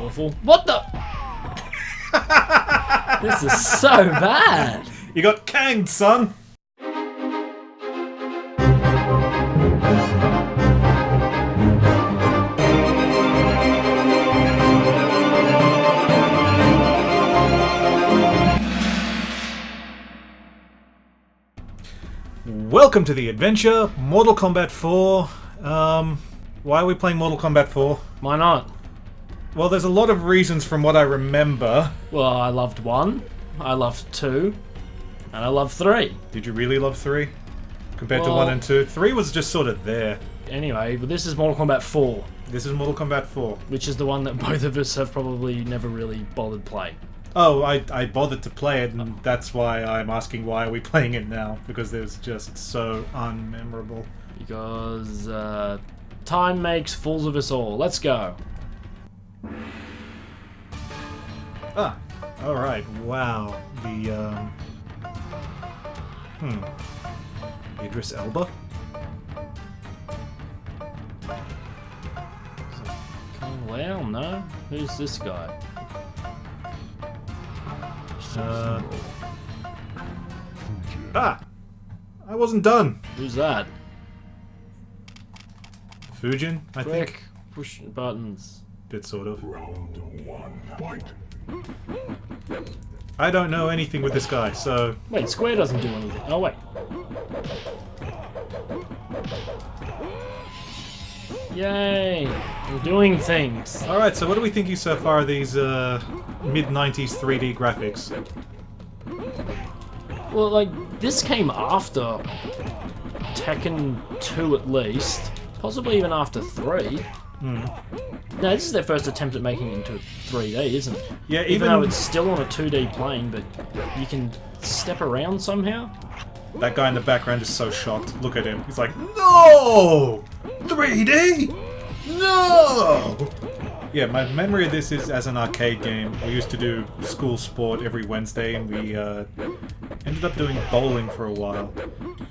awful. What the? This is so bad. You got canged, son! Welcome to the adventure, Mortal Kombat 4. Why are we playing Mortal Kombat 4? Why not? Well, there's a lot of reasons from what I remember. Well, I loved 1, I loved 2, and I loved 3. Did you really love 3? Compared to Well- 1 and 2? 3 was just sort of there. Anyway, but this is Mortal Kombat 4, This is Mortal Kombat 4. which is the one that both of us have probably never really bothered playing. Oh, I bothered to play it, and that's why I'm asking why are we playing it now, because it was just so unmemorable. Because, time makes fools of us all. Let's go. Ah, alright, wow. The, Idris Elba? Well, no. Who's this guy? Ah! I wasn't done! Who's that? Fujin, I think? Quick, push buttons. Bit sort of. Round 1, fight. I don't know anything with this guy, so... Wait, Square doesn't do anything. Oh, wait. Yay! We're doing things. Alright, so what are we thinking so far of these, mid-90s 3D graphics? Well, like, this came after Tekken 2 at least. Possibly even after 3. No, this is their first attempt at making it into 3D, isn't it? Yeah, Even though it's still on a 2D plane, but you can step around somehow. That guy in the background is so shocked. Look at him. He's like, no! 3D? No! Yeah, my memory of this is as an arcade game. We used to do school sport every Wednesday, and we ended up doing bowling for a while.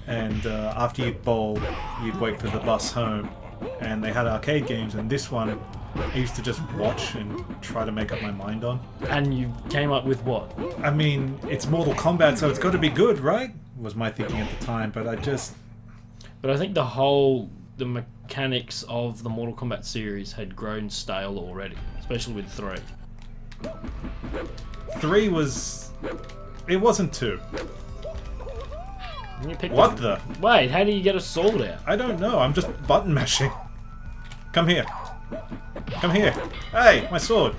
And after you'd bowl, you'd wait for the bus home. And they had arcade games, and this one I used to just watch and try to make up my mind on. And you came up with what? I mean, it's Mortal Kombat, so it's got to be good, right? Was my thinking at the time, but I just... But I think the mechanics of the Mortal Kombat series had grown stale already, especially with 3. 3 was... It wasn't 2. You picked What the? Wait, how do you get a sword out? I don't know, I'm just button mashing. Come here. Come here. Hey, my sword.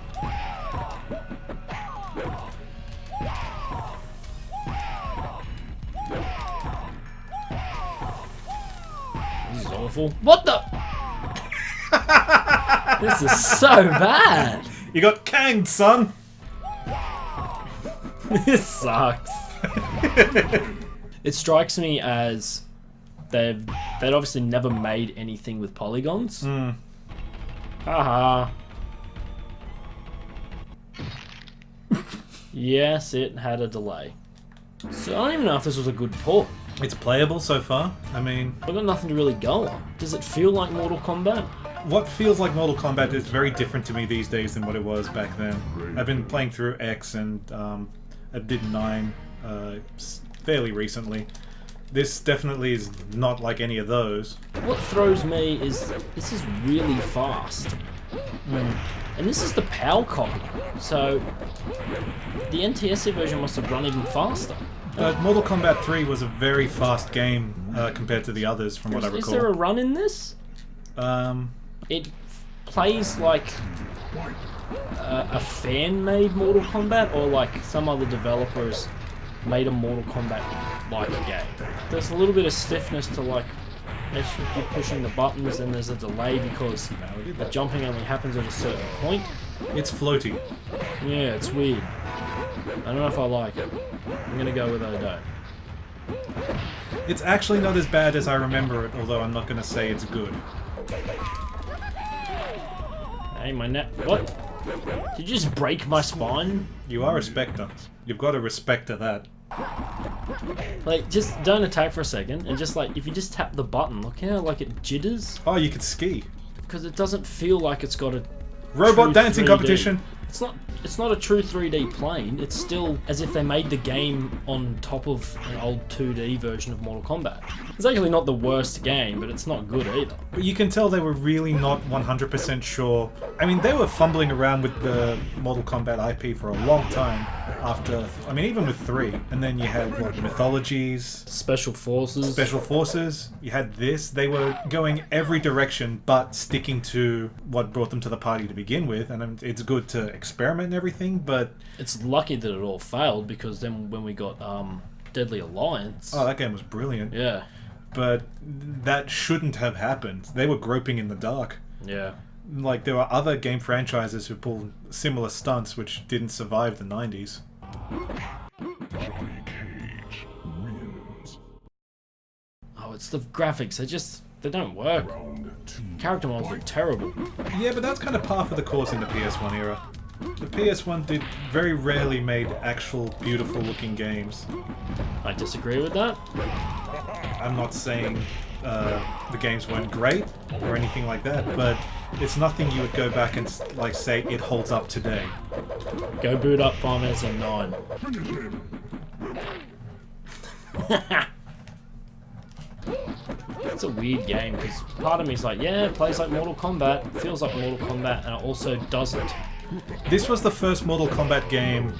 This is awful. What the? This is so bad. You got canged, son! This sucks. It strikes me as they'd obviously never made anything with polygons. Haha. Yes, it had a delay. So I don't even know if this was a good port. It's playable so far. I mean, I've got nothing to really go on. Does it feel like Mortal Kombat? what feels like Mortal Kombat is very different to me these days than what it was back then. I've been playing through X and I did 9 fairly recently. This definitely is not like any of those. What throws me is this is really fast. And this is the PAL copy. So the NTSC version must have run even faster. Mortal Kombat 3 was a very fast game compared to the others, from what I recall. Is there a run in this? It plays like a fan-made Mortal Kombat, or like some other developers made a Mortal Kombat-like game. There's a little bit of stiffness to, like, as you're pushing the buttons, and there's a delay because the jumping only happens at a certain point. It's floaty. Yeah, it's weird. I don't know if I like it. I'm gonna go with I don't. It's actually not as bad as I remember it, although I'm not going to say it's good. Hey, my neck. What? Did you just break my spine? You are a Spectre. You've got to respect to that. Like, just don't attack for a second, and just like, if you just tap the button, look how like it jitters. Oh, you could ski. Because it doesn't feel like it's got a Robot true dancing 3D. competition. It's not a true 3D plane. It's still as if they made the game on top of an old 2D version of Mortal Kombat. It's actually not the worst game, but it's not good either. But you can tell they were really not 100% sure. I mean, they were fumbling around with the Mortal Kombat IP for a long time after, I mean, even with 3. And then you had, what, Mythologies, Special Forces. You had this. They were going every direction, but sticking to what brought them to the party to begin with. And it's good to experiment and everything, but... It's lucky that it all failed, because then when we got Deadly Alliance... Oh, that game was brilliant. Yeah. But that shouldn't have happened. They were groping in the dark. Yeah. Like, there were other game franchises who pulled similar stunts which didn't survive the 90s. Johnny Cage wins. Oh, it's the graphics. They don't work. Round 2. Character models are terrible. Yeah, but that's kind of par for the course in the PS1 era. The PS1 very rarely made actual beautiful looking games. I disagree with that. I'm not saying the games weren't great or anything like that, but it's nothing you would go back and like say it holds up today. Go boot up Final Fantasy 9. Finish him. It's a weird game, because part of me is like, yeah, it plays like Mortal Kombat, feels like Mortal Kombat, and it also doesn't. This was the first Mortal Kombat game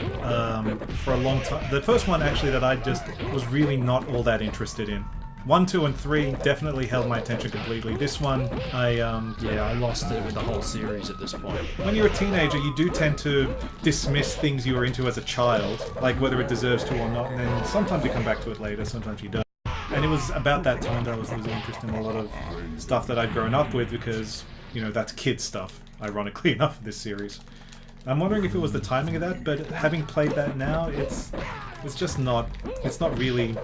for a long time. The first one, actually, that I just was really not all that interested in. 1, 2, and 3 definitely held my attention completely. This one, I lost it with the whole series at this point. when you're a teenager, you do tend to dismiss things you were into as a child, like whether it deserves to or not, and then sometimes you come back to it later, sometimes you don't. And it was about that time that I was losing interest in a lot of stuff that I'd grown up with, because, you know, that's kid stuff, ironically enough, in this series. I'm wondering if it was the timing of that, but having played that now, it's just not, it's not really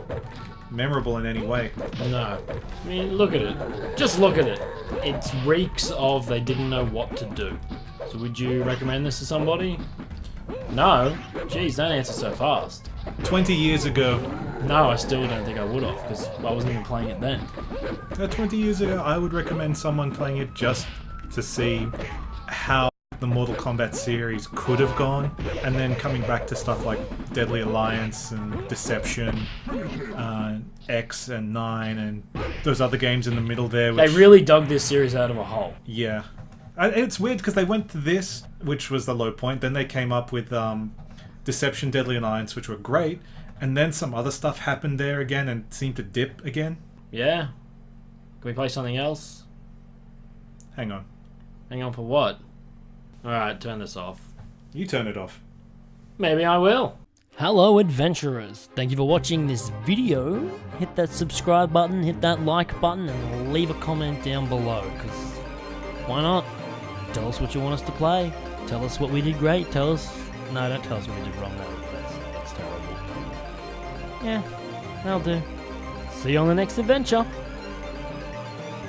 memorable in any way. No. I mean, look at it. Just look at it. It reeks of they didn't know what to do. So would you recommend this to somebody? No. Jeez, don't answer so fast. 20 years ago, No, I still don't think I would have, because I wasn't even playing it then. 20 years ago, I would recommend someone playing it just to see how the Mortal Kombat series could have gone, and then coming back to stuff like Deadly Alliance and Deception, X and 9, and those other games in the middle there. They really dug this series out of a hole. Yeah. And it's weird because they went to this, which was the low point, then they came up with Deception, Deadly Alliance, which were great, and then some other stuff happened there again and seemed to dip again. Yeah? Can we play something else? Hang on. Hang on for what? Alright, turn this off. You turn it off. Maybe I will. Hello adventurers, thank you for watching this video. Hit that subscribe button, hit that like button, and leave a comment down below, because why not? Tell us what you want us to play. Tell us what we did great, tell us... No, don't tell us what we did wrong, that's terrible. Yeah, that'll do. See you on the next adventure.